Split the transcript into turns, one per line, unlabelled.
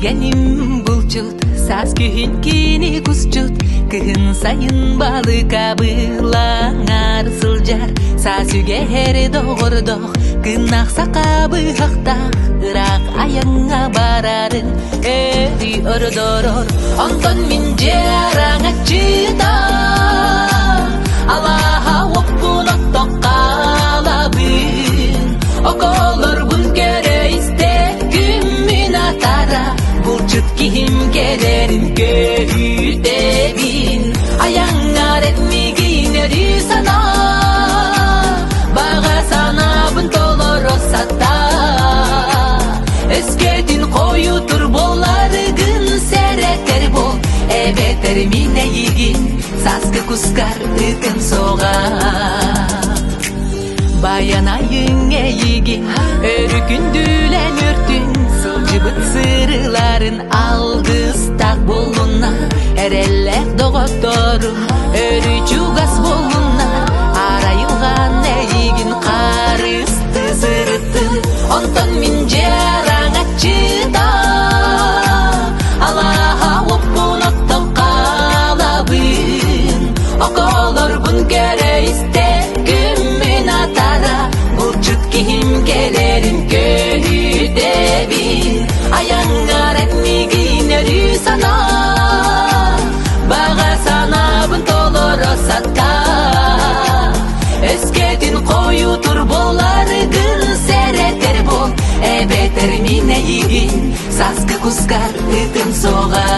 Сүйгеним булчут, сас күйінкені күсчут, күйін сайын балы кабылаңар сылжар. Сасүге хері доғырдоқ, кынақ сақабы хақтақ, ырақ аяңа барарын әри ұрдорор. Онтон min жераңа чыда, Аллаха оппунақ тоқалабын, Околор бұн көре істегім мен атара, Булчут кихим келерін көйдебін, Аяңар әтмегін әрі сана, Баға санабын толор осата. Өскетін қою тұр боларығын сәрәтер бол, Әбетер мен әйігін саскы күскар үтін соға. Баянайың әйігін өрікүндүлән өртін, Сылжыбыт сырыларын алғыстақ болуна, Әрелләк доғоттору өрүчугас болуна, Арайылған әйігін қарысты сырыттын, Онтон min жераңа чыда, Аллаха оппунақ тоқалабын, Околор бұн көре істегім мен атара, Булчут кихим келерін көйдебін, Аяңар әтмегін өрі сана, Баға санабын толор осата. Өскетін қою тұр боларығын сәрәтер бол, Әбетер мен әйігін саскы күскар үтін соға.